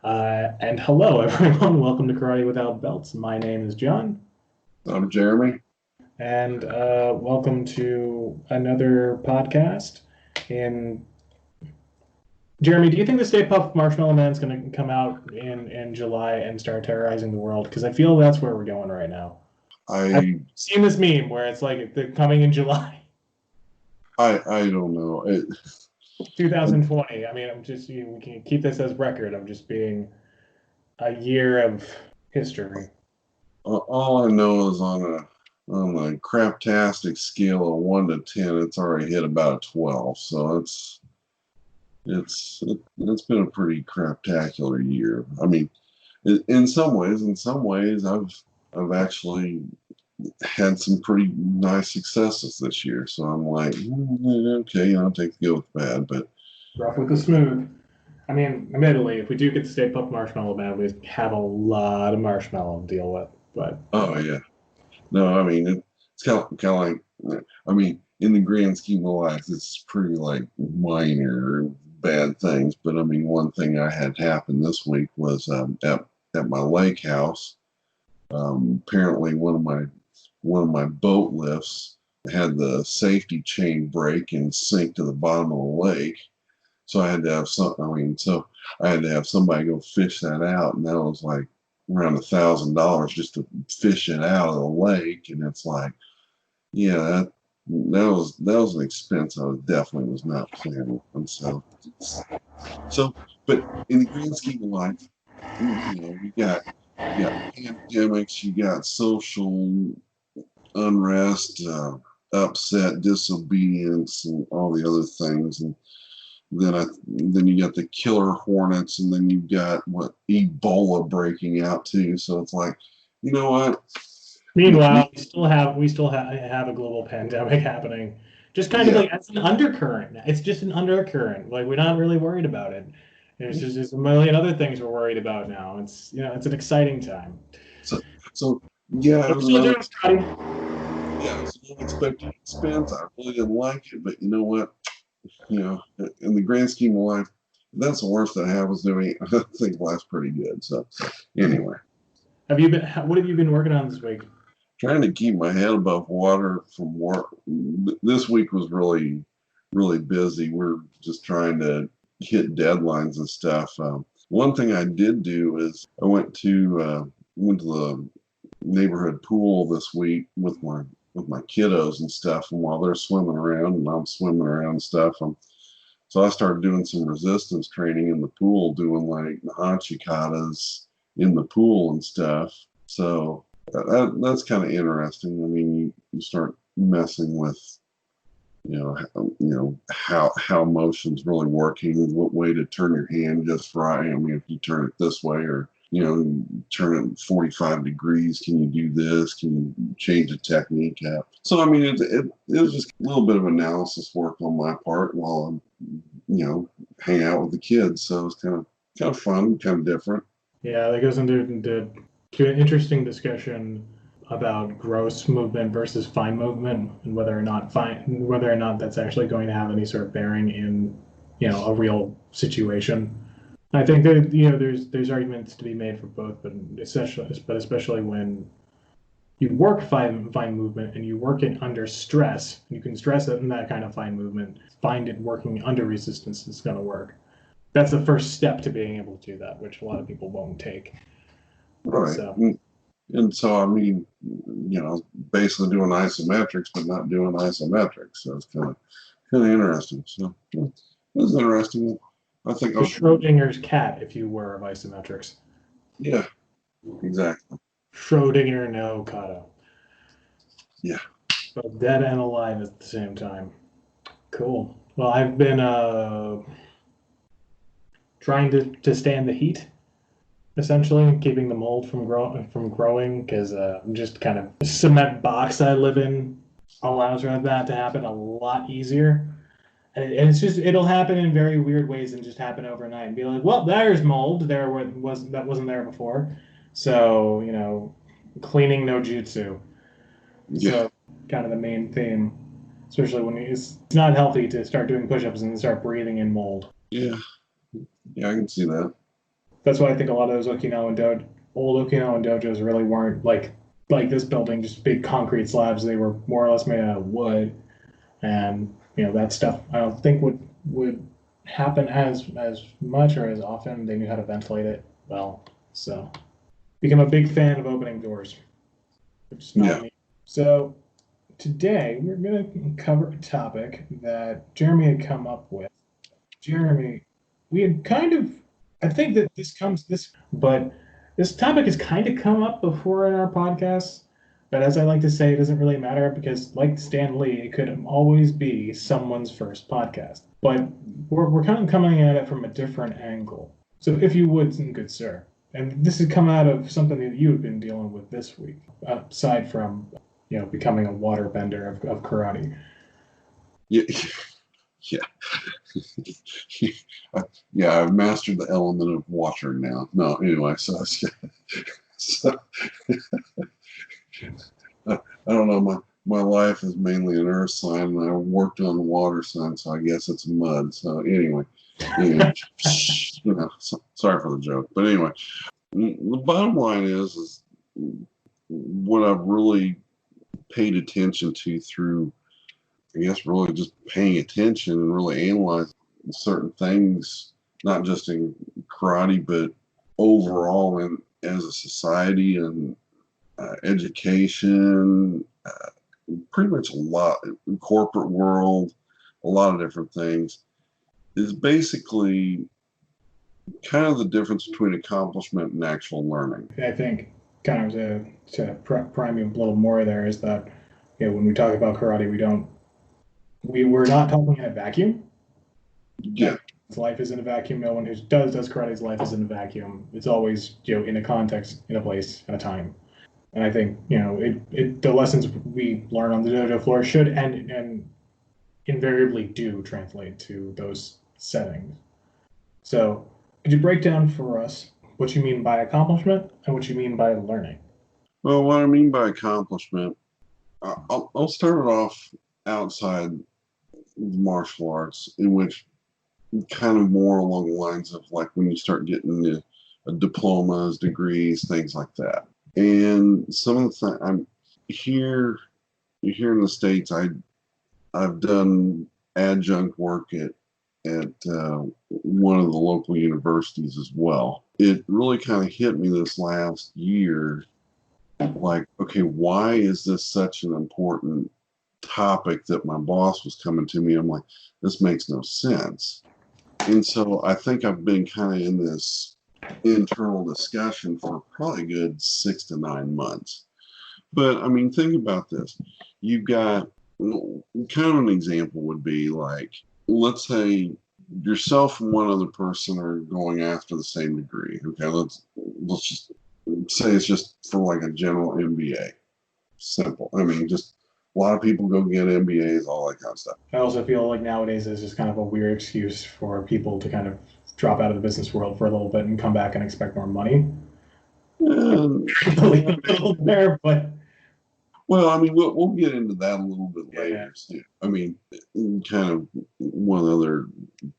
And hello, everyone. Welcome to Karate Without Belts. My name is John, I'm Jeremy. and welcome to another podcast. And Jeremy, do you think the Stay Puft Marshmallow Man is going to come out in July and start terrorizing the world? Because I feel that's where we're going right now. I've I seen this meme where it's like they're coming in July I don't know. 2020. I mean, we can keep this as record of just being a year of history. All I know is on a craptastic scale of 1 to 10, it's already hit about a 12. So it's been a pretty craptacular year. I mean, in some ways, I've actually had some pretty nice successes this year. So I'm like, okay, I'll take the good with the bad, but. Rough with the smooth. I mean, admittedly, if we do get the Stay Puft Marshmallow Man, we have a lot of marshmallow to deal with. But Oh yeah. No, I mean it's like I mean in the grand scheme of life, it's pretty like minor bad things. But I mean, one thing I had happen this week was at my lake house. Apparently, one of my boat lifts had the safety chain break and sink to the bottom of the lake. So I had to have I had to have somebody go fish that out, and that was like around $1,000 just to fish it out of the lake. And it's like, yeah, that was an expense I definitely was not planning on. So, but in the grand scheme of life, you got pandemics, you got social unrest, upset, disobedience, and all the other things, and then you got the killer hornets, and then you've got what Ebola breaking out too. So it's like, you know what? meanwhile, Me, we still have a global pandemic happening. Just kind of yeah. like it's an undercurrent. It's just an undercurrent. Like we're not really worried about it. There's just a million other things we're worried about now. It's an exciting time. So so yeah, But we're still doing Scotty. it's an unexpected expense. I really didn't like it, but you know what? In the grand scheme of life, that's the worst that happens to me. I think life's pretty good. So anyway, What have you been working on this week? trying to keep my head above water from work. This week was really, really busy. We're just trying to hit deadlines and stuff. One thing I did do is I went to the neighborhood pool this week with my kiddos and stuff. And while they're swimming around and I'm swimming around and stuff, so I started doing some resistance training in the pool, doing like the Hachikatas in the pool and stuff. So that's kind of interesting. I mean, you start messing with how motion's really working, what way to turn your hand just right. I mean, if you turn it this way or turn it 45 degrees, can you do this? Can you change the technique up? So I mean, it was just a little bit of analysis work on my part while I'm hang out with the kids. So it's kind of fun, kind of different. Yeah, that goes to an interesting discussion about gross movement versus fine movement and whether or not that's actually going to have any sort of bearing in a real situation. I think that there's arguments to be made for both, but especially when you work fine movement and you work it under stress, you can stress it in that kind of fine movement. Find it working under resistance is going to work. That's the first step to being able to do that, which a lot of people won't take. Right. So And so, I mean, basically doing isometrics, but not doing isometrics. So it's kind of interesting. So it was interesting. I think the I'll, Schrodinger's cat, if you were of isometrics. yeah, exactly. Schrodinger no kata. Yeah. Both dead and alive at the same time. Cool. Well, I've been trying to stand the heat, essentially keeping the mold from growing because just kind of the cement box I live in allows for that to happen a lot easier. And it'll happen in very weird ways and just happen overnight and be like, well, there's mold there that wasn't there before. So cleaning no jutsu. Yeah. So kind of the main theme, especially when it's not healthy to start doing push-ups and start breathing in mold. Yeah. Yeah. I can see that. That's why I think a lot of those old Okinawan dojos really weren't like this building, just big concrete slabs. They were more or less made out of wood, and that stuff I don't think would happen as much or as often. They knew how to ventilate it well, so become a big fan of opening doors, which is not Yeah. me. So today we're going to cover a topic that Jeremy had come up with. Jeremy, we had kind of, I think that but this topic has kind of come up before in our podcast. But as I like to say, it doesn't really matter because, like Stan Lee, it could always be someone's first podcast. But we're kind of coming at it from a different angle. So, if you would, good sir, and this has come out of something that you've been dealing with this week, aside from becoming a waterbender of karate. Yeah. Yeah. Yeah, I've mastered the element of water now. No, anyway, so I don't know. My life is mainly an earth sign, and I worked on the water sign, so I guess it's mud. So anyway, sorry for the joke, but anyway, the bottom line is what I've really paid attention to through, I guess, really just paying attention and really analyzing certain things, not just in karate, but overall in as a society and education, pretty much a lot, corporate world, a lot of different things, is basically kind of the difference between accomplishment and actual learning. I think kind of to prime you a little more there is that when we talk about karate, we're not talking in a vacuum. Yeah. Life is in a vacuum. No one who does karate's life is in a vacuum. It's always in a context, in a place, and a time. And I think the lessons we learn on the dojo floor should and invariably do translate to those settings. So, could you break down for us what you mean by accomplishment and what you mean by learning? Well, what I mean by accomplishment, I'll start it off outside the martial arts, in which kind of more along the lines of like when you start getting the diplomas, degrees, things like that. And some of the things I'm here in the States, I've done adjunct work at one of the local universities as well. It really kind of hit me this last year, like, okay, why is this such an important topic that my boss was coming to me? I'm like, this makes no sense. And so I think I've been kind of in this internal discussion for probably a good 6 to 9 months. But I mean, think about this. You've got kind of an example would be like, let's say yourself and one other person are going after the same degree. Okay, let's just say it's just for like a general MBA. Simple. I mean, just a lot of people go get MBAs, all that kind of stuff. I also feel like nowadays is just kind of a weird excuse for people to kind of drop out of the business world for a little bit and come back and expect more money. Leave a little there, but well, I mean, we'll get into that a little bit later too. I mean, kind of one of the other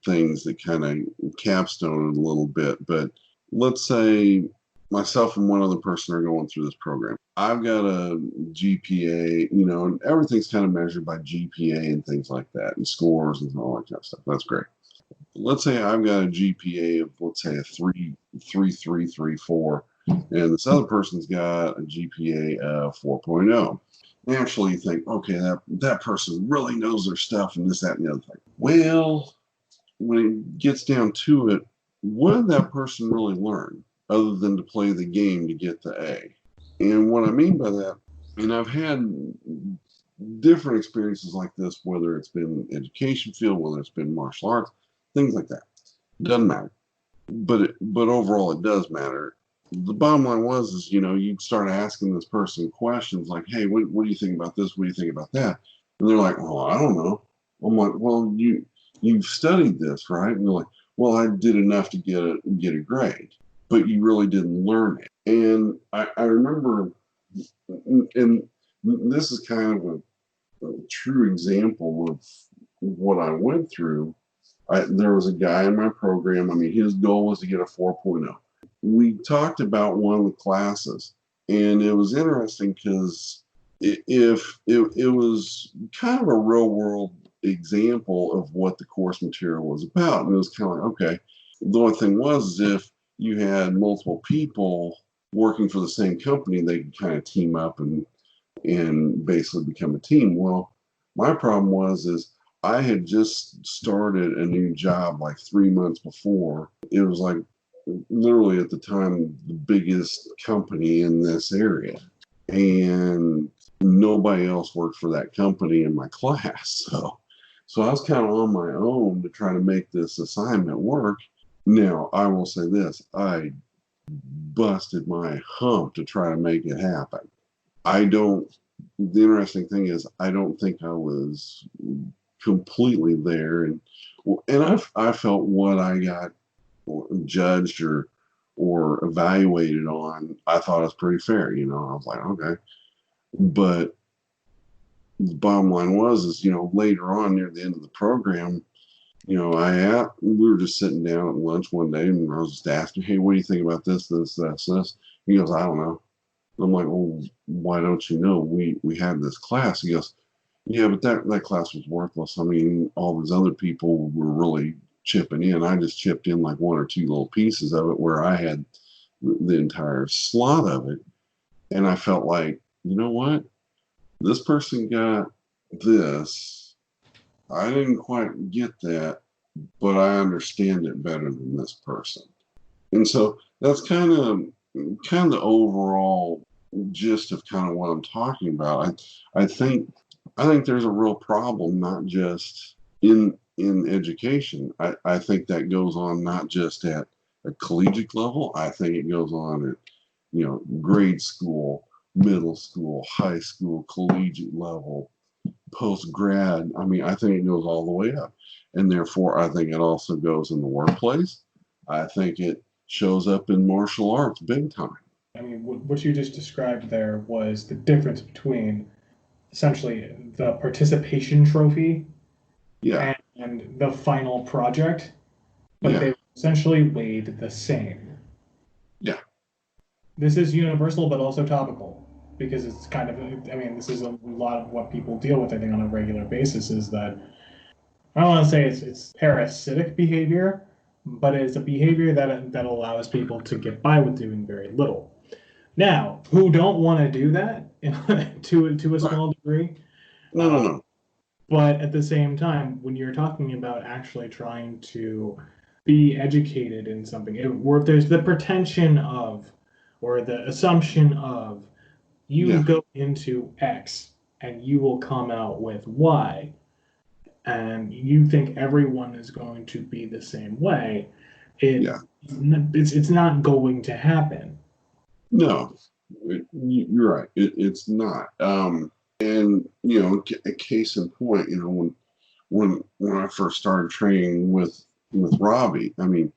things that kind of capstone it a little bit, but let's say myself and one other person are going through this program. I've got a GPA, and everything's kind of measured by GPA and things like that, and scores and all that kind of stuff. That's great. Let's say I've got a GPA of, let's say, a 3.4, and this other person's got a GPA of 4.0. Naturally, you think, okay, that person really knows their stuff and this, that, and the other thing. Well, when it gets down to it, what did that person really learn other than to play the game to get the A? And what I mean by that, and I've had different experiences like this, whether it's been education field, whether it's been martial arts, things like that. Doesn't matter. But overall, it does matter. The bottom line is you start asking this person questions like, hey, what do you think about this? What do you think about that? And they're like, oh, I don't know. I'm like, well, you've studied this, right? And they're like, well, I did enough to get a grade, but you really didn't learn it. And I remember, and this is kind of a true example of what I went through. There was a guy in my program. I mean, his goal was to get a 4.0. we talked about one of the classes, and it was interesting because it was kind of a real world example of what the course material was about, and it was kind of like, okay, the only thing was if you had multiple people working for the same company, they could kind of team up and basically become a team. Well, my problem is I had just started a new job like 3 months before. It was like literally at the time the biggest company in this area, and nobody else worked for that company in my class. So I was kind of on my own to try to make this assignment work. Now, I will say this, I busted my hump to try to make it happen. I don't, the interesting thing is, I don't think I was completely there. And I felt what I got judged or evaluated on, I thought it was pretty fair. I was like, okay. But the bottom line is, later on near the end of the program, we were just sitting down at lunch one day, and I was just asking, hey, what do you think about this, this, this, this? He goes, I don't know. I'm like, well, why don't you know? We had this class. He goes, yeah, but that class was worthless. I mean, all these other people were really chipping in. I just chipped in like one or two little pieces of it where I had the entire slot of it. And I felt like, you know what? This person got this. I didn't quite get that, but I understand it better than this person. And so that's kind of the overall gist of kind of what I'm talking about. I think there's a real problem, not just in education. I think that goes on not just at a collegiate level. I think it goes on at grade school, middle school, high school, collegiate level, post grad. I mean, I think it goes all the way up, and therefore I think it also goes in the workplace. I think it shows up in martial arts big time. I mean, what you just described there was the difference between essentially the participation trophy Yeah, and the final project, but yeah, they essentially weighed the same. yeah. This is universal, but also topical because it's kind of, I mean, this is a lot of what people deal with, I think, on a regular basis is that I don't want to say it's parasitic behavior, but it's a behavior that allows people to get by with doing very little. Now, who don't want to do that to a Right. small degree, No, no, uh, no. but at the same time, when you're talking about actually trying to be educated in something, or if there's the pretension of, or the assumption of, you Yeah, go into X and you will come out with Y, and you think everyone is going to be the same way, it yeah. it's not going to happen. No, you're right. It's not. And a case in point, when I first started training with Robbie, I mean,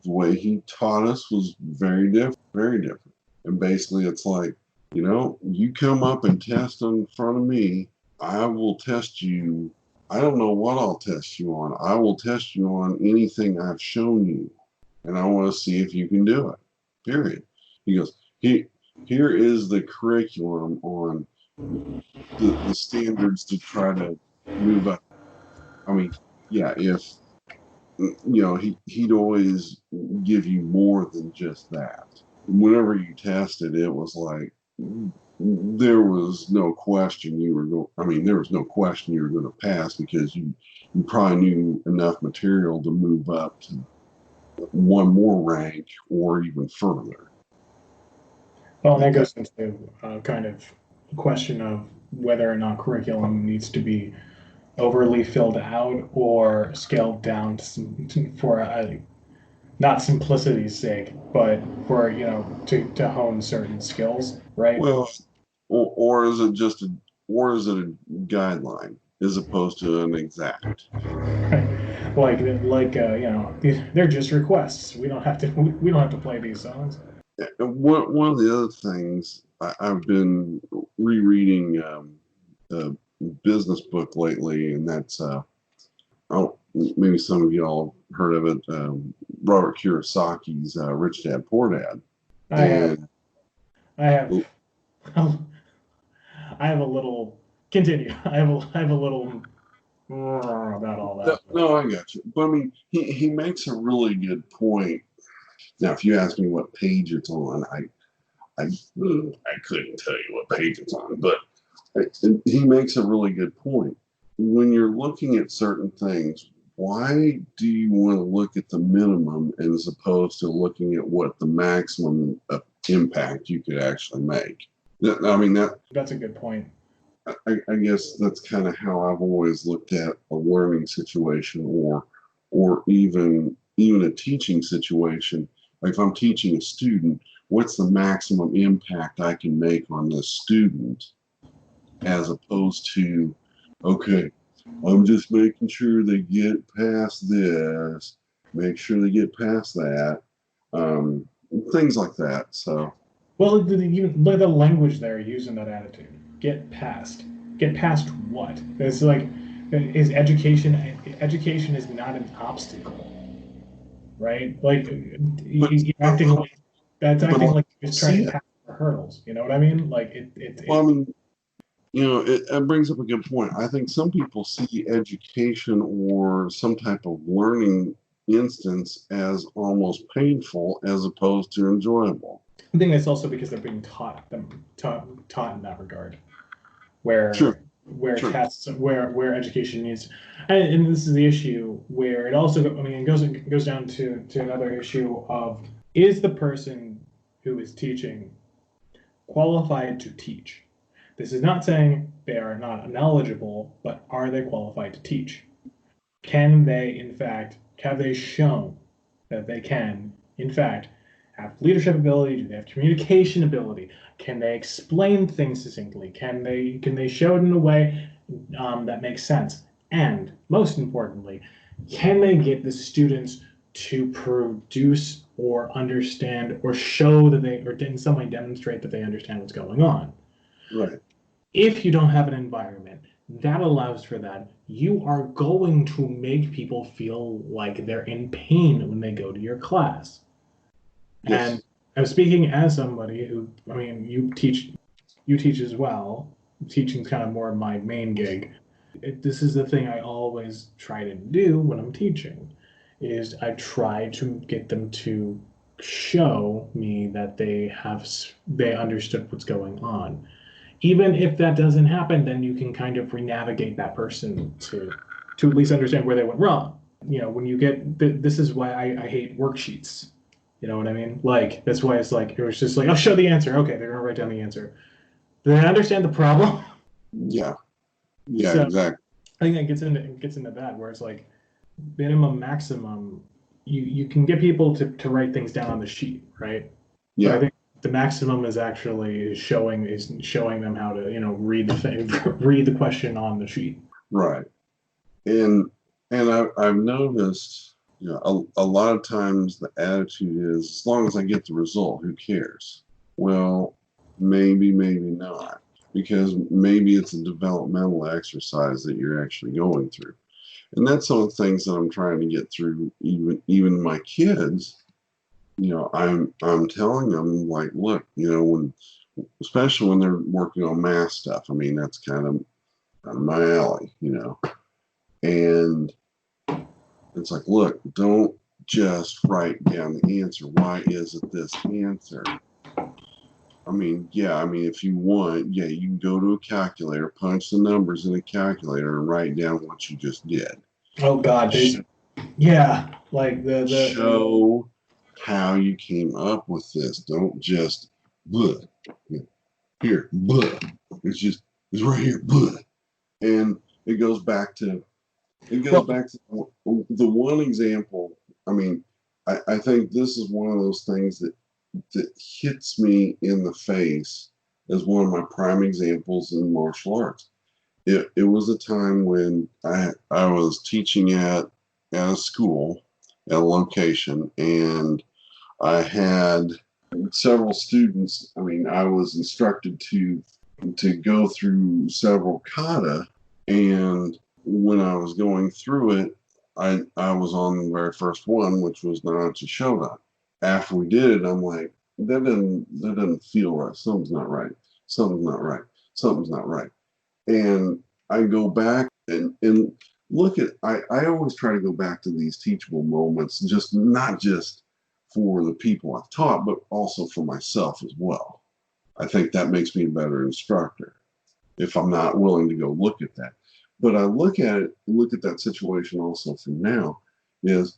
the way he taught us was very different, very different. And basically, it's like, you come up and test in front of me, I will test you. I don't know what I'll test you on. I will test you on anything I've shown you, and I want to see if you can do it. Period. He goes, here is the curriculum on the standards to try to move up. I mean, yeah, if he'd always give you more than just that. Whenever you tested, it was like there was no question you were going. I mean, there was no question you were going to pass because you probably knew enough material to move up to one more rank or even further. Well, and that Like that. goes into kind of a question of whether or not curriculum needs to be overly filled out or scaled down for not simplicity's sake, but for to hone certain skills, right? Well, or is it just or is it a guideline as opposed to an exact? Like they're just requests. We don't have to play these songs. One of the other things I've been rereading a business book lately, and that's maybe some of y'all heard of it, Robert Kiyosaki's Rich Dad Poor Dad. I have, And I have, I have a little. Continue. I have a little about all that. no, I got you. But I mean, he makes a really good point. Now, if you ask me what page it's on, I couldn't tell you what page it's on, but he makes a really good point. When you're looking at certain things, why do you want to look at the minimum as opposed to looking at what the maximum impact you could actually make? I mean, that's a good point. I guess that's kind of how I've always looked at a learning situation, or even a teaching situation. Like if I'm teaching a student, what's the maximum impact I can make on this student, as opposed to, okay, I'm just making sure they get past this, make sure they get past that, things like that. So, well, you look at the language they're using that attitude. Get past. Get past what? It's like, is education is not an obstacle, right? Like you're acting like that's acting like you're just trying to pass the hurdles. You know what I mean? Like well, I mean, it brings up a good point. I think some people see education or some type of learning instance as almost painful as opposed to enjoyable. I think that's also because they're being taught in that regard, where Sure. tests, where education needs, and this is the issue where it also, I mean, it goes down to another issue of, is the person who is teaching qualified to teach? This is not saying they are not knowledgeable, but are they qualified to teach? Can they, in fact, have they shown that they can, in fact, have leadership ability? Do they have communication ability? Can they explain things succinctly? Can they show it in a way that makes sense? And most importantly, can they get the students to produce or understand or show that they, or in some way demonstrate that they understand what's going on? Right. If you don't have an environment that allows for that, you are going to make people feel like they're in pain when they go to your class. Yes. And I'm speaking as somebody who, I mean, you teach as well. Teaching's kind of more my main gig. This is the thing I always try to do when I'm teaching, is I try to get them to show me that they understood what's going on. Even if that doesn't happen, then you can kind of re-navigate that person to at least understand where they went wrong. When you get, this is why I hate worksheets. You know what I mean? Like, that's why it's like, it was just like, I'll show the answer. Okay, they're gonna write down the answer. Do they understand the problem? Yeah. Yeah, so, exactly. I think that gets into that, where it's like minimum, maximum. You can get people to write things down on the sheet, right? Yeah. But I think the maximum is actually showing them how to, read the question on the sheet. Right. And I've noticed, a lot of times the attitude is, as long as I get the result, who cares? Well, maybe not, because maybe it's a developmental exercise that you're actually going through. And that's some of the things that I'm trying to get through, even my kids. I'm telling them, like, look, especially when they're working on math stuff. I mean, that's kind of my alley, and it's like, look, don't just write down the answer. Why is it this answer? I mean, if you want, you can go to a calculator, punch the numbers in a calculator, and write down what you just did. Oh God, yeah, like the show how you came up with this. Don't just here, it's right here, and it goes back to the one example. I mean, I think this is one of those things that hits me in the face as one of my prime examples in martial arts. It was a time when I was teaching at a school, at a location, and I had several students. I mean, I was instructed to go through several kata, and when I was going through it, I was on the very first one, which was Narachi Shodan. After we did it, I'm like, that doesn't feel right. Something's not right. Something's not right. Something's not right. And I go back and look at I always try to go back to these teachable moments, just not just for the people I've taught, but also for myself as well. I think that makes me a better instructor if I'm not willing to go look at that. But I look at that situation also from now is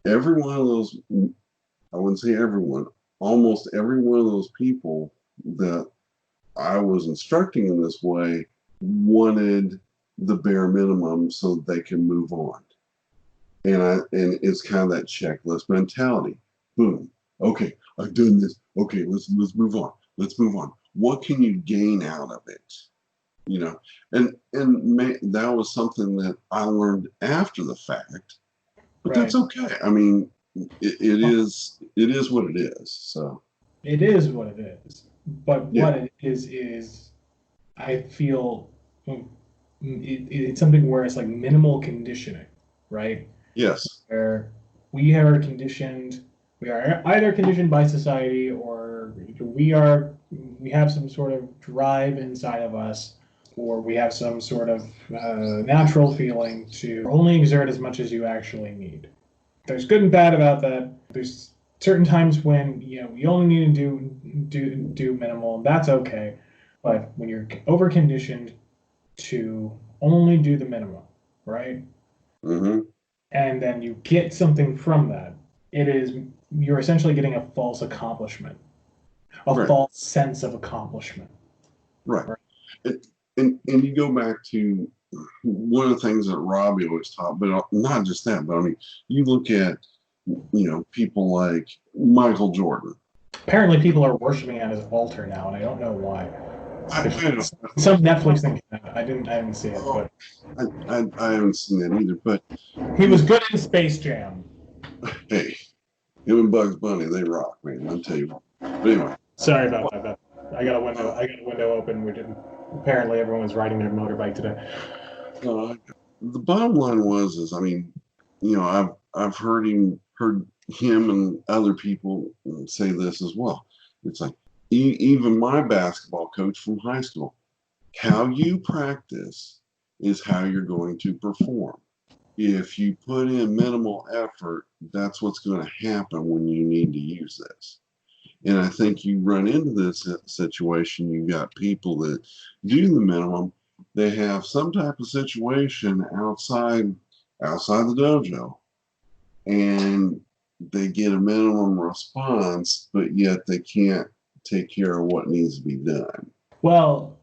every one of those, I wouldn't say everyone, almost every one of those people that I was instructing in this way wanted the bare minimum so they can move on. And it's kind of that checklist mentality. Boom. Okay, I've done this. Okay, let's move on. Let's move on. What can you gain out of it? You know, that was something that I learned after the fact, but Right. that's okay. I mean, it is what it is. So It is what it is. But yeah, what it is I feel it's something where it's like minimal conditioning, right? yes, Where we are conditioned, we are either conditioned by society or we have some sort of drive inside of us, or we have some sort of natural feeling to only exert as much as you actually need. There's good and bad about that. There's certain times when you only need to do minimal, and that's okay. But when you're over conditioned to only do the minimum, right? hmm And then you get something from that, you're essentially getting a false accomplishment, a right, false sense of accomplishment. right. Right? It, and you go back to one of the things that Robbie always taught, but not just that, but I mean, you look at people like Michael Jordan. Apparently, people are worshiping at his altar now, and I don't know why. There's I don't some Netflix thing. I didn't see it, oh, but I haven't seen that either. But he was you good in Space Jam. hey, him and Bugs Bunny, they rock, man. I'll tell you what. But anyway, Sorry about that. But I got a window. uh, I got a window open. We didn't. Apparently, everyone was riding their motorbike today. uh, the bottom line is, I mean, I've heard him and other people say this as well. It's like even my basketball coach from high school, how you practice is how you're going to perform. If you put in minimal effort, that's what's going to happen when you need to use this. And I think you run into this situation. You've got people that do the minimum. They have some type of situation outside the dojo, and they get a minimum response, but yet they can't take care of what needs to be done. Well,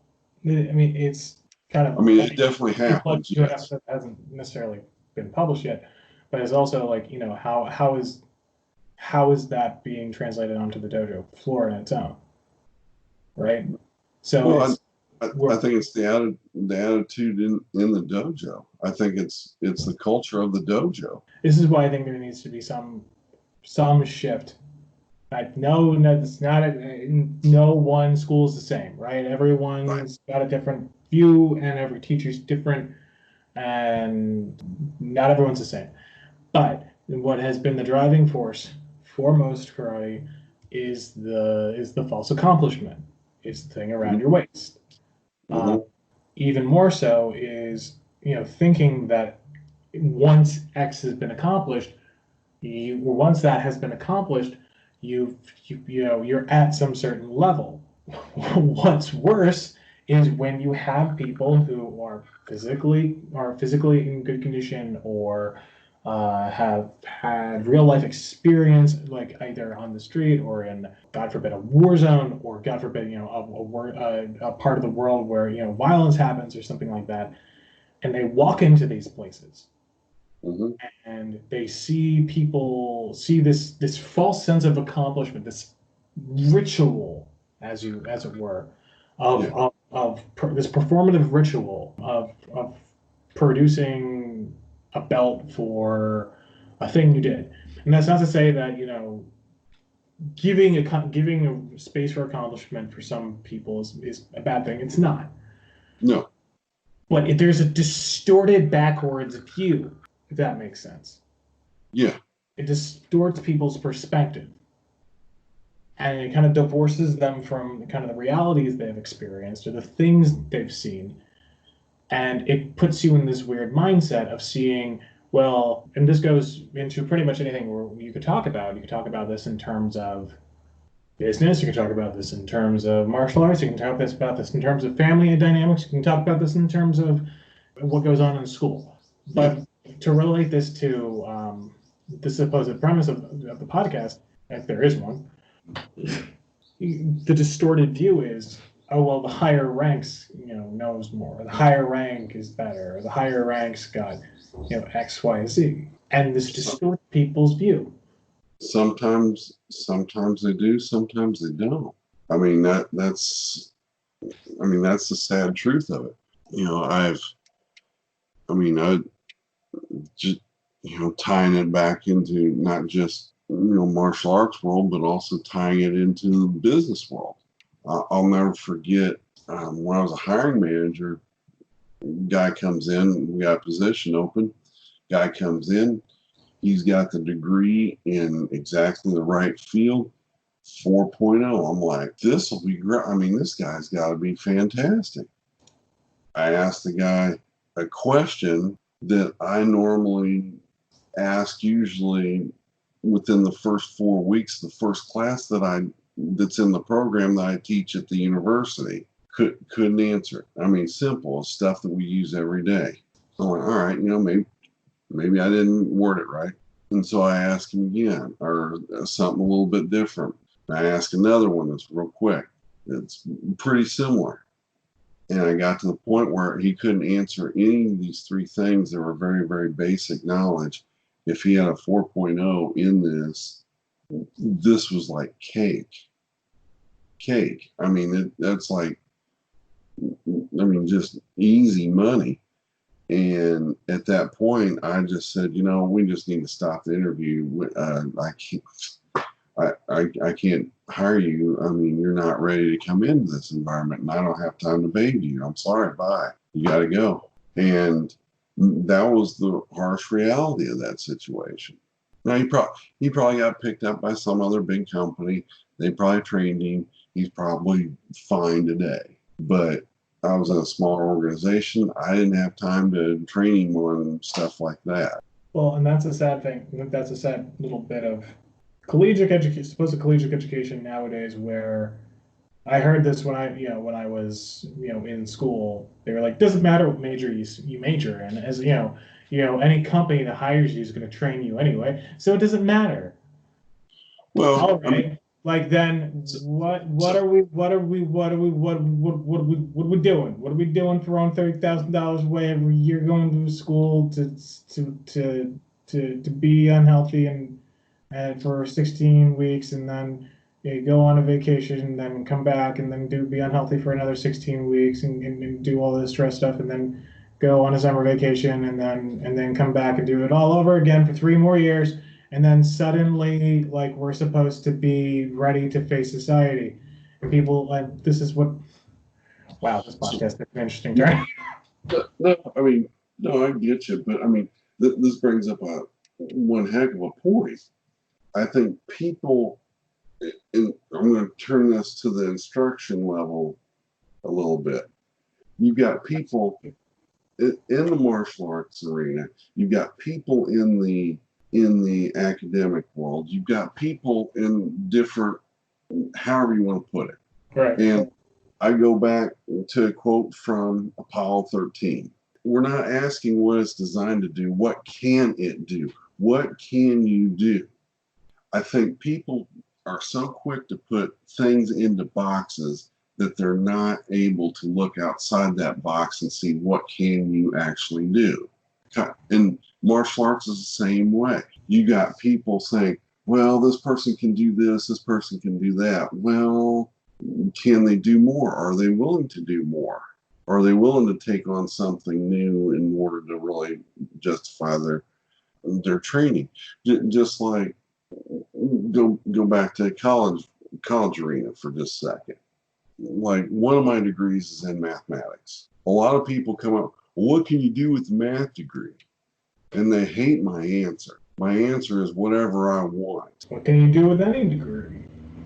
I mean, it's kind I of mean, it funny. definitely You plug happens. into an Yes. episode that hasn't necessarily been published yet, but it's also like how is that being translated onto the dojo floor in its own, right? So Well, it's I we're think it's the attitude in the dojo. I think it's the culture of the dojo. this is why I think there needs to be some shift. I know that it's not no one school is the same, right? Right. Everyone's got a different view, and every teacher's different, and not everyone's the same. But what has been the driving force for most karate is the false accomplishment. It's the thing around your waist. Uh, Mm-hmm. Even more so is thinking that once X has been accomplished, once that has been accomplished, you're at some certain level. What's worse is when you have people who are physically in good condition or have had real life experience, like either on the street or in, God forbid, a war zone, or God forbid, a part of the world where violence happens or something like that, and they walk into these places Mm-hmm. and they see this false sense of accomplishment, this ritual, as it were, Yeah. this performative ritual of producing a belt for a thing you did. And that's not to say that giving a space for accomplishment for some people is a bad thing. It's not. No. But there's a distorted backwards view if that makes sense. Yeah. It distorts people's perspective. And it kind of divorces them from kind of the realities they've experienced or the things they've seen. And it puts you in this weird mindset of seeing, well, and this goes into pretty much anything where you could talk about. You could talk about this in terms of business. You can talk about this in terms of martial arts. You can talk about this in terms of family dynamics. You can talk about this in terms of what goes on in school. But to relate this to the supposed premise of the podcast, if there is one, the distorted view is, oh well, the higher ranks, knows more. The higher rank is better. Or the higher ranks got, X, Y, Z, and this distorts people's view. Sometimes they do, sometimes they don't. I mean that's the sad truth of it. I just tying it back into not just martial arts world, but also tying it into the business world. I'll never forget when I was a hiring manager. Guy comes in, we got a position open. Guy comes in, he's got the degree in exactly the right field, 4.0. I'm like, this will be great. I mean, this guy's got to be fantastic. I asked the guy a question that I normally ask usually within the first 4 weeks, the first class that's in the program that I teach at the university. Couldn't answer it. I mean, simple stuff that we use every day. So I went, all right, maybe I didn't word it right. And so I asked him again, or something a little bit different. I asked another one that's real quick. It's pretty similar. And I got to the point where he couldn't answer any of these three things that were very, very basic knowledge. If he had a 4.0 in this was like cake. I mean, that's like, just easy money. And at that point, I just said, we just need to stop the interview. I can't hire you. I mean, you're not ready to come into this environment, and I don't have time to baby you. I'm sorry, bye. You got to go. And that was the harsh reality of that situation. Now, he probably got picked up by some other big company. They probably trained him. He's probably fine today. But I was in a smaller organization. I didn't have time to train him on stuff like that. Well, and that's a sad thing. That's a sad little bit of collegiate education, supposed collegiate education nowadays, where I heard this when I was in school. They were like, doesn't matter what major you major in, as any company that hires you is going to train you anyway, so it doesn't matter. Well, all right. Then what are we doing? What are we doing throwing $30,000 away every year going to school to be unhealthy and for 16 weeks, and then go on a vacation and then come back and then be unhealthy for another 16 weeks and do all this stress stuff, and then go on a summer vacation and then come back and do it all over again for 3 more years. And then suddenly, we're supposed to be ready to face society. And people, this is what, wow, this podcast is an interesting turn. No, I get you. But I mean, this brings up one heck of a point. I think people, and I'm going to turn this to the instruction level a little bit. You've got people in the martial arts arena. You've got people in the academic world. You've got people in different, however you want to put it. Right. And I go back to a quote from Apollo 13. We're not asking what it's designed to do. What can it do? What can you do? I think people are so quick to put things into boxes that they're not able to look outside that box and see what can you actually do. And martial arts is the same way. You got people saying, well, this person can do this person can do that. Well, can they do more? Are they willing to do more? Are they willing to take on something new in order to really justify their training? Just like, go back to college arena for just a second. Like, one of my degrees is in mathematics. A lot of people come up, what can you do with a math degree? and they hate my answer. My answer is whatever I want. What can you do with any degree?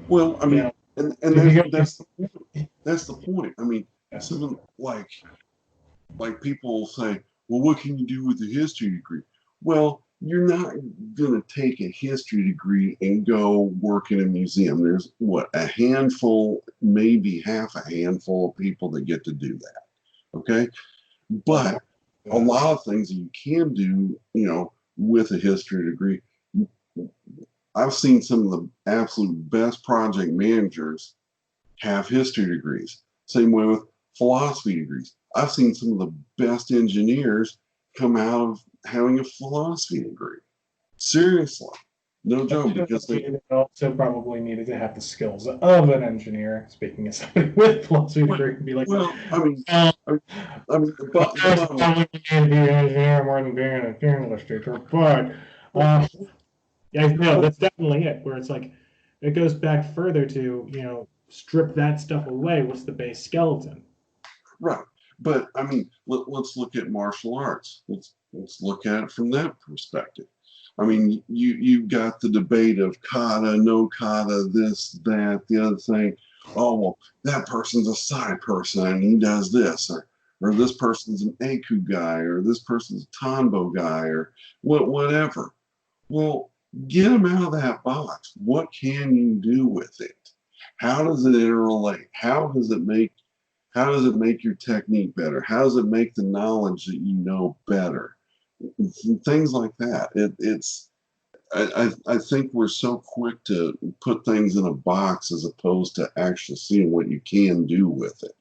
Well, I mean, Yeah. and If you that's get the point. That's the point. I mean, yeah. something like people say, well, what can you do with a history degree? Well, you're not going to take a history degree and go work in a museum. There's what, a handful, maybe half a handful of people that get to do that. Okay. But a lot of things that you can do, with a history degree, I've seen some of the absolute best project managers have history degrees. Same way with philosophy degrees. I've seen some of the best engineers come out of having a philosophy degree. Seriously, no joke, because they. They also probably needed to have the skills of an engineer. Speaking of somebody with philosophy Well, degree, could be like, well, I mean, the "Yes, bottom. probably need to be an engineer more than being an English teacher." But uh, yeah, no, But that's definitely it. Where it's like, it goes back further to strip that stuff away. What's the base skeleton? right, but I mean, let's look at martial arts. Let's look at it from that perspective. I mean, you've got the debate of kata, no kata, this, that, the other thing. Oh well, that person's a side person and he does this, or this person's an Aku guy, or this person's a Tanbo guy, or whatever. Well, get them out of that box. What can you do with it? How does it interrelate? How does it make your technique better? How does it make the knowledge that you know better? Things like that. I think we're so quick to put things in a box as opposed to actually seeing what you can do with it.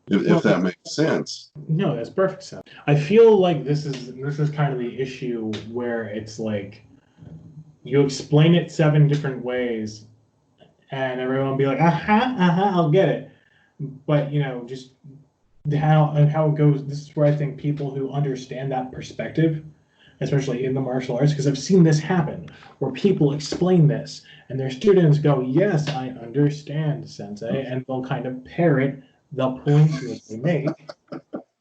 If Well, that makes sense. no, that's perfect sense. I feel like this is kind of the issue where it's like you explain it seven different ways, and everyone will be like, I'll get it. But just how it goes. This is where I think people who understand that perspective, especially in the martial arts, because I've seen this happen, where people explain this, and their students go, "Yes, I understand, Sensei," and they'll kind of parrot the points that they make,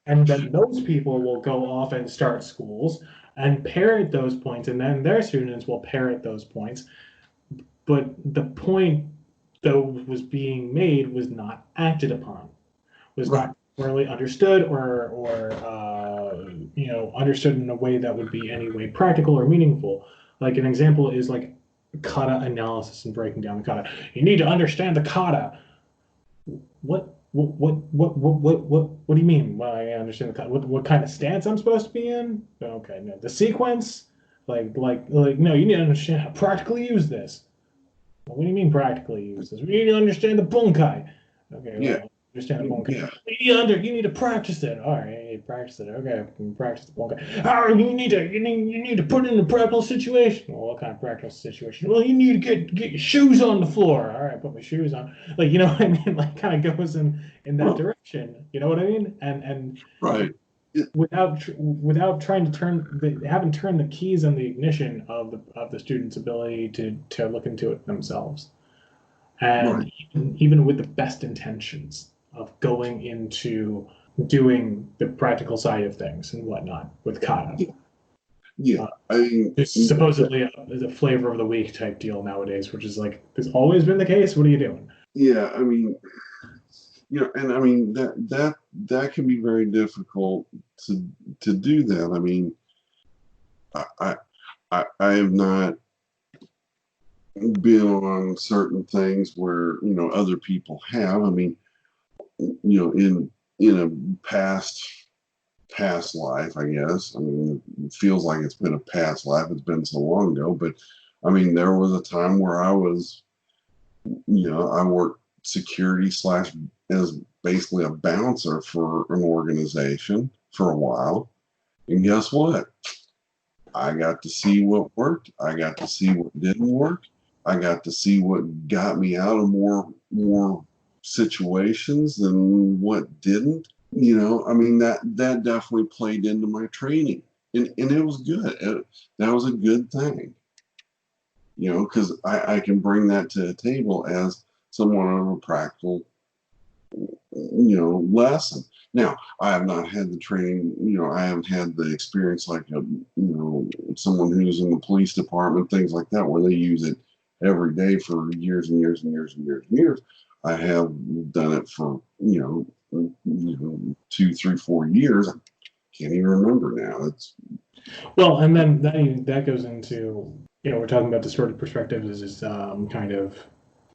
and then those people will go off and start schools and parrot those points, and then their students will parrot those points. But the point that was being made was not acted upon, was Right. not really understood, or understood in a way that would be any way practical or meaningful. Like an example is like kata analysis and breaking down the kata. You need to understand the kata. What do you mean? Well, I understand the what kind of stance I'm supposed to be in? Okay, no, the sequence. Like no, you need to understand how to practically use this. Well, what do you mean practically use this? We need to understand the bunkai. Okay, Yeah. well, understand the bunkai. Yeah. You need to practice it. All right, you need to practice it. Okay, practice the bunkai. Oh, you need to put it in a practical situation. Well, what kind of practical situation? Well, you need to get your shoes on the floor. All right, put my shoes on. Like, you know what I mean? Like, kind of goes in that Well, direction. You know what I mean? And right. without trying to they haven't turned the keys on the ignition of the student's ability to look into it themselves. Right. And even with the best intentions of going into doing the practical side of things and whatnot with kata. Yeah. I mean, It's supposedly a flavor of the week type deal nowadays, which is like, it's always been the case. What are you doing? yeah. I mean, and I mean that can be very difficult to do that. I mean, I I have not been on certain things where other people have. I mean, in a past life, I guess. I mean, it feels like it's been a past life. It's been so long ago, but I mean, there was a time where I worked security slash as basically a bouncer for an organization for a while. And guess what? I got to see what worked. I got to see what didn't work. I got to see what got me out of more situations than what didn't. I mean that definitely played into my training, and it was good. That was a good thing, because I can bring that to the table as somewhat of a practical lesson. Now, I have not had the training, I haven't had the experience like someone who's in the police department, things like that, where they use it every day for years and years and years and years and years. I have done it for, 2, 3, 4 years. I can't even remember now. Well, and then that goes into, we're talking about distorted perspectives as this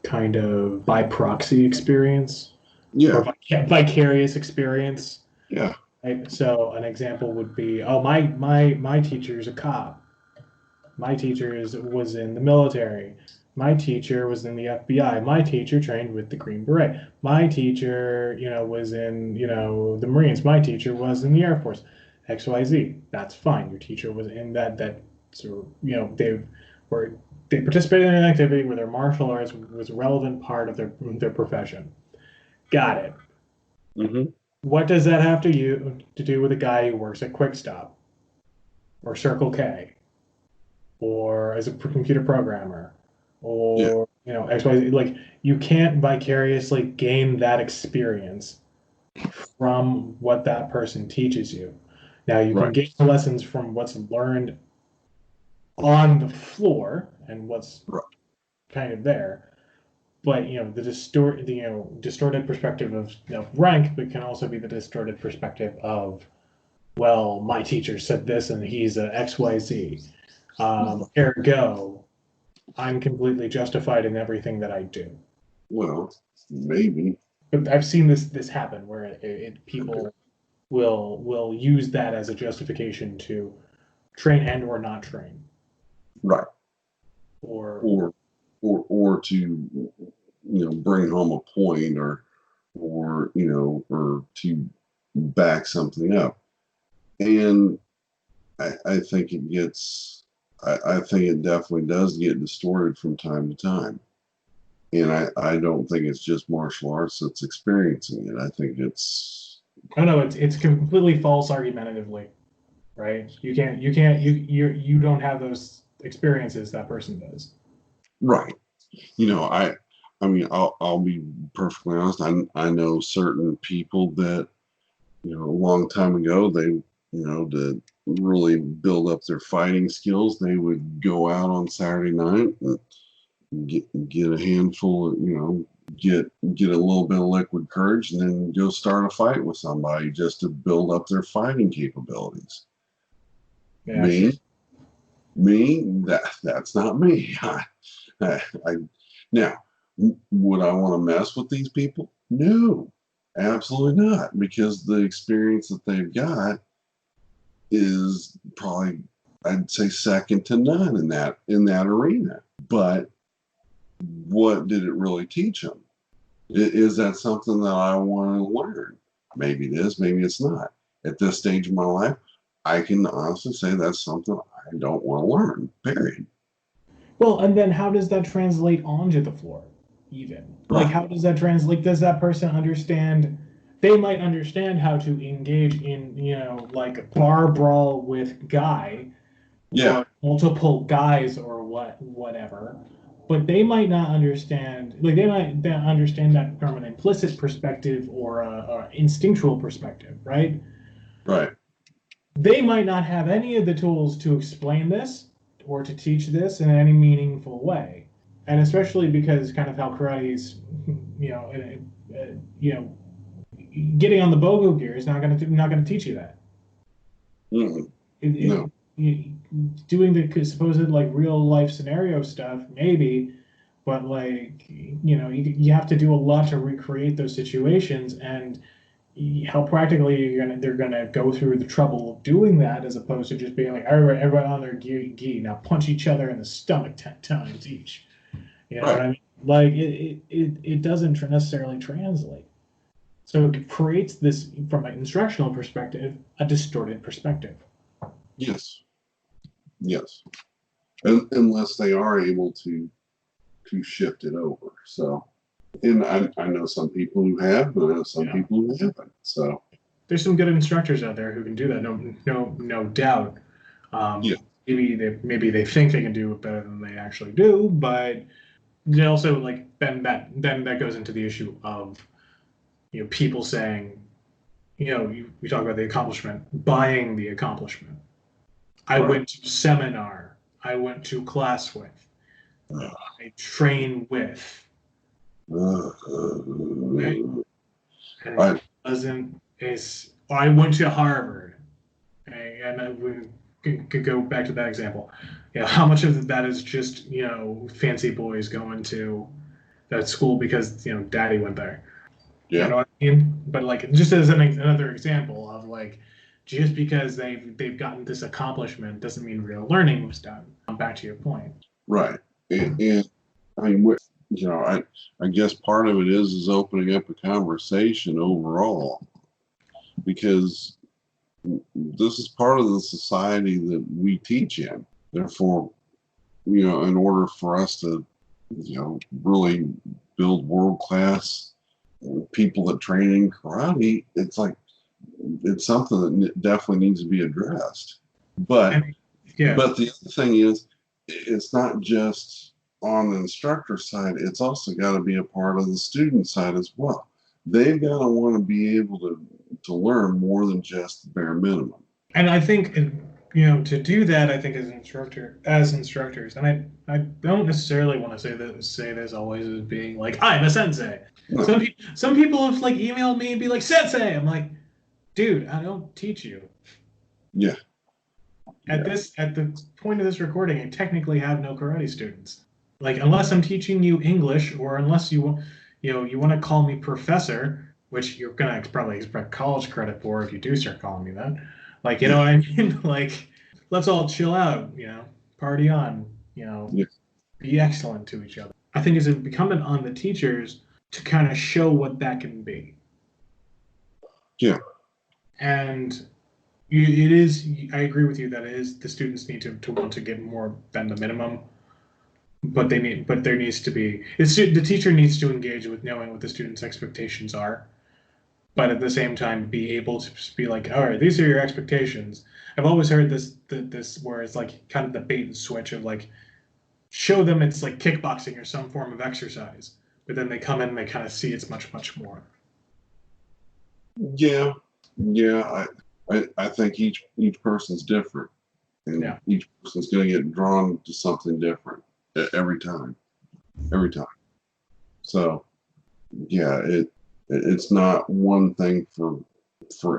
kind of by proxy experience or Yeah, vicarious experience. yeah, Right? So an example would be, oh, my teacher's a cop. My teacher was in the military. My teacher was in the FBI. My teacher trained with the Green Beret. My teacher, was in, the Marines. My teacher was in the Air Force. XYZ. That's fine. Your teacher was in that. So, they participated in an activity where their martial arts was a relevant part of their profession. Got it. hmm What does that have to do with a guy who works at Quick Stop or Circle K or as a computer programmer yeah, or XYZ? Like, you can't vicariously gain that experience from what that person teaches you. Now you can right, gain lessons from what's learned on the floor and what's right, kind of there. But the distorted perspective of rank, but can also be the distorted perspective of, well, my teacher said this and he's a XYZ. Ergo, I'm completely justified in everything that I do. well, maybe, But I've seen this happen where people will use that as a justification to train and or not train, right, or or to bring home a point or to back something up. And I think I think it definitely does get distorted from time to time. And I don't think it's just martial arts that's experiencing it. I think it's oh no, it's completely false argumentatively, right? You don't have those experiences that person does. right. I mean, I'll be perfectly honest. I know certain people that, a long time ago, to really build up their fighting skills, they would go out on Saturday night and get a handful of, get a little bit of liquid courage and then go start a fight with somebody just to build up their fighting capabilities. Yeah, sure. Me, that's not me. I now, would I want to mess with these people? No, absolutely not, because the experience that they've got is probably, I'd say, second to none in that arena. But what did it really teach them? Is that something that I want to learn? Maybe it is, maybe it's not. At this stage of my life, I can honestly say that's something I don't want to learn, period. Well, and then how does that translate onto the floor? Even like, Right. how does that translate? Does that person understand? They might understand how to engage in, like a bar brawl with Guy Yeah. or multiple guys or whatever, but they might not understand. Like, they might not understand that from an implicit perspective or a instinctual perspective, right? Right. They might not have any of the tools to explain this or to teach this in any meaningful way. And especially because kind of how karate's, you know, you know, getting on the BOGO gear is not going to teach you that. Mm-mm. It, No. doing the supposed like real life scenario stuff, maybe, but like, you have to do a lot to recreate those situations, and how practically they're gonna go through the trouble of doing that, as opposed to just being like, everybody on their gi now punch each other in the stomach 10 times each. You know what Right. I mean? Like, it doesn't necessarily translate. So it creates this, from an instructional perspective, a distorted perspective. Yes. Yes. Unless they are able to shift it over. So, and I know some people who have, but I know some Yeah. people who haven't. So, There's some good instructors out there who can do that. No doubt. yeah. Maybe they think they can do it better than they actually do, but they also, like, then that goes into the issue of, people saying, we talk about the accomplishment, buying the accomplishment. I Right. went to seminar. I went to class with. I train with. Right? And I, it doesn't. I went to Harvard, okay? And we could go back to that example. How much of that is just fancy boys going to that school because daddy went there. You know yeah, what I mean? But like, just as another example of like, just because they've gotten this accomplishment doesn't mean real learning was done. Back to your point. right. And I mean, I guess part of it is opening up a conversation overall, because this is part of the society that we teach in. Therefore, in order for us to, really build world class people that train in karate, it's something that definitely needs to be addressed. But And yeah, but the other thing is, it's not just on the instructor side, it's also got to be a part of the student side as well. They've got to want to be able to learn more than just the bare minimum. and I think to do that, I think as instructors, and I don't necessarily want to say this always as being like I'm a sensei. No, Some people have like emailed me and be like sensei. I'm like, dude, I don't teach you. yeah, At yeah, the point of this recording, I technically have no karate students. Like unless I'm teaching you English, or unless you want to call me professor, which you're gonna probably expect college credit for if you do start calling me that. Like, you know yeah, what I mean? Like, let's all chill out, party on, yeah, be excellent to each other. I think it's incumbent on the teachers to kind of show what that can be. yeah, And it is, I agree with you that it is the students need to want to get more than the minimum, but there needs to be, the teacher needs to engage with knowing what the student's expectations are, but at the same time be able to just be like, all right, these are your expectations. I've always heard this where it's like kind of the bait and switch of like, show them it's like kickboxing or some form of exercise, but then they come in and they kind of see it's much more. yeah, yeah. I think each person's different, and Yeah. each person's going to get drawn to something different every time, every time. So yeah, it's not one thing for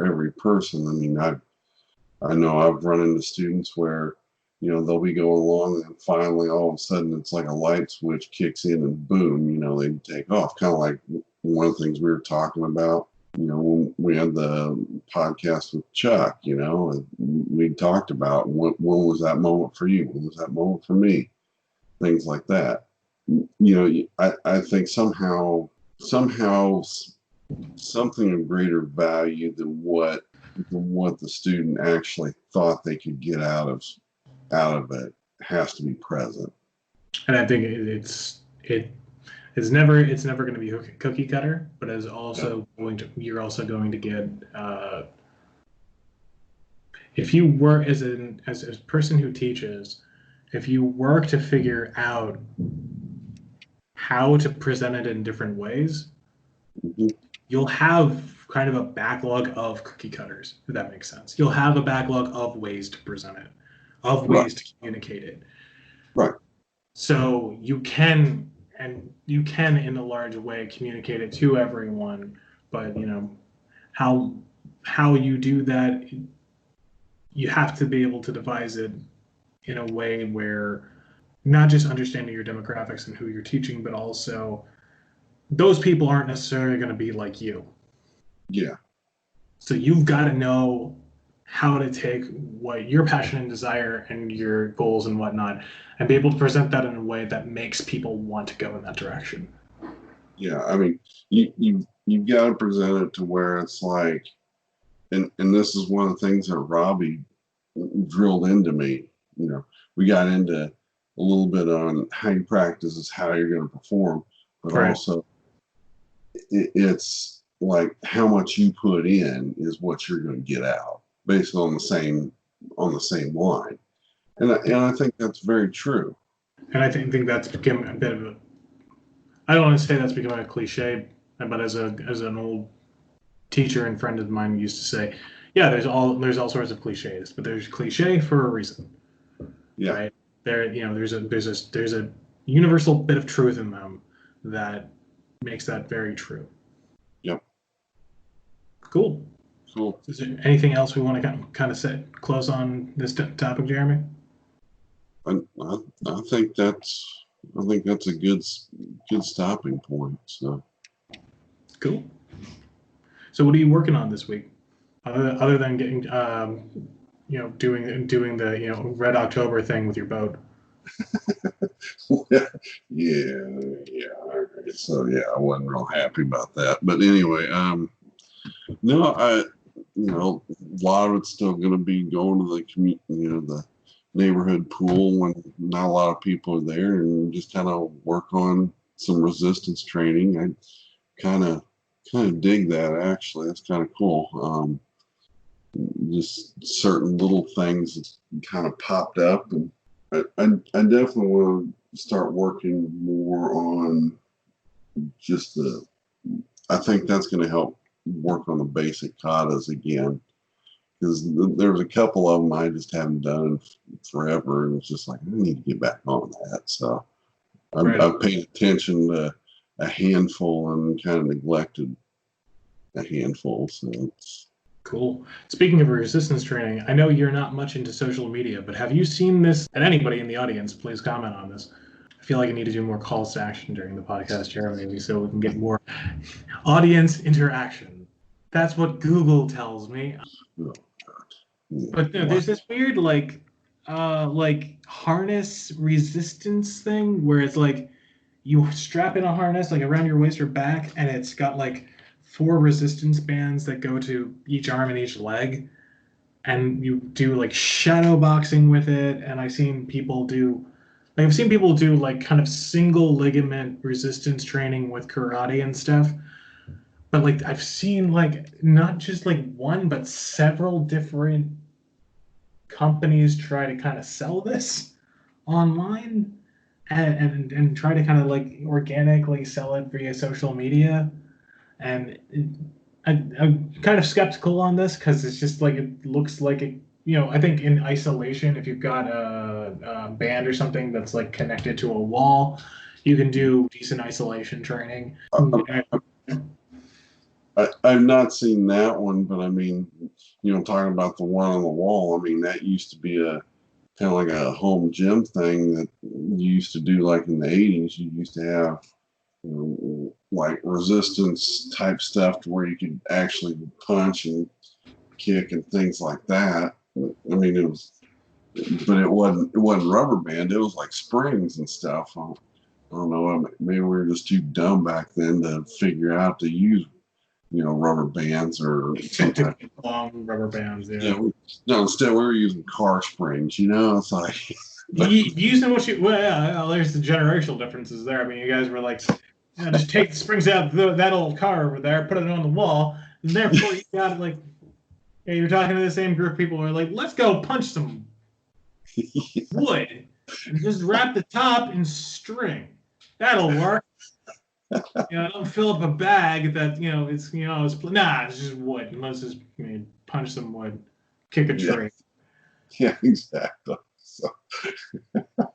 every person. I mean, I know I've run into students where, they'll be going along and finally all of a sudden it's like a light switch kicks in and boom, they take off. Kind of like one of the things we were talking about, when we had the podcast with Chuck, and we talked about when was that moment for you? When was that moment for me? Things like that. I think somehow something of greater value than what the student actually thought they could get out of it has to be present. And I think it's never going to be cookie cutter, but is also you're also going to get if you work as a person who teaches, if you work to figure out how to present it in different ways, Mhm. you'll have kind of a backlog of cookie cutters, if that makes sense. You'll have a backlog of ways to present it, of Right, ways to communicate it. right, So you can in a large way communicate it to everyone, but how you do that, you have to be able to devise it in a way where not just understanding your demographics and who you're teaching, but also those people aren't necessarily going to be like you. yeah, So you've got to know how to take what your passion and desire and your goals and whatnot and be able to present that in a way that makes people want to go in that direction. yeah. I mean, you've got to present it to where it's like, and this is one of the things that Robbie drilled into me. We got into a little bit on how you practice is how you're going to perform, but Right. also it's like how much you put in is what you're going to get out based on the same line. And I think that's very true. And I think that's become a bit of a, I don't want to say that's become a cliche, but as an old teacher and friend of mine used to say, yeah, there's all sorts of cliches, but there's cliche for a reason. Yeah. Right? There's a universal bit of truth in them that makes that very true. Yep. Cool. Is there anything else we want to kind of close on this topic, Jeremy? I think that's a good stopping point. So cool. So what are you working on this week, other than getting doing the Red October thing with your boat? yeah. So I wasn't real happy about that. But anyway, no, a lot of it's still going to be going to the the neighborhood pool when not a lot of people are there, and just kind of work on some resistance training. I kind of dig that, actually. That's kind of cool. Just certain little things that kind of popped up, and I definitely want to start working more on just I think that's going to help work on the basic katas again, because there's a couple of them I just haven't done forever, and it's just like, I need to get back on that. So I've paid attention to a handful and kind of neglected a handful. So it's cool. Speaking of resistance training, I know you're not much into social media, but have you seen this? And anybody in the audience, please comment on this. I feel like I need to do more calls to action during the podcast, Jeremy, so we can get more audience interaction. That's what Google tells me. Oh, but there's this weird like harness resistance thing where it's like you strap in a harness like around your waist or back, and it's got like 4 resistance bands that go to each arm and each leg, and you do like shadow boxing with it. And I've seen people do like kind of single ligament resistance training with karate and stuff. But like I've seen like not just like one, but several different companies try to kind of sell this online and try to kind of like organically sell it via social media. And I'm kind of skeptical on this because it's just like it looks like it. I think in isolation, if you've got a band or something that's like connected to a wall, you can do decent isolation training. I've not seen that one, but I mean, talking about the one on the wall, I mean, that used to be a kind of like a home gym thing that you used to do like in the 80s. You used to have like resistance type stuff to where you could actually punch and kick and things like that. I mean, it wasn't rubber band. It was like springs and stuff. I don't know. Maybe we were just too dumb back then to figure out to use, rubber bands or something. Long rubber bands. Instead we were using car springs. It's like using what there's the generational differences there. I mean, you guys were like, just take the springs out of that old car over there, put it on the wall, and therefore you got like, you're talking to the same group of people who are like, let's go punch some wood and just wrap the top in string. That'll work. Don't fill up a bag that it's it's just wood. Let's just punch some wood, kick a tree. Yeah, exactly. So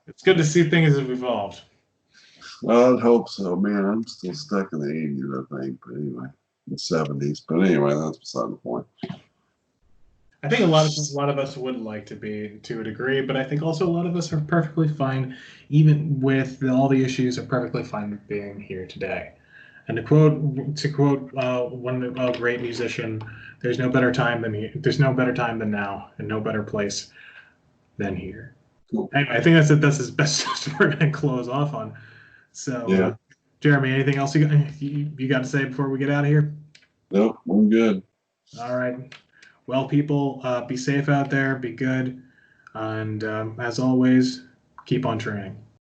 it's good to see things have evolved. Well, I'd hope so, man. I'm still stuck in the 80s, I think. But anyway, the 70s. But anyway, that's beside the point. I think a lot of us would like to be to a degree, but I think also a lot of us are perfectly fine, even with all the issues, are perfectly fine with being here today. And to quote one great musician, "There's no better time than now, and no better place than here." Cool. Anyway, I think that's as best as we're going to close off on. So, Jeremy, anything else you got to say before we get out of here? Nope, I'm good. All right. Well, people, be safe out there, be good, and as always, keep on training.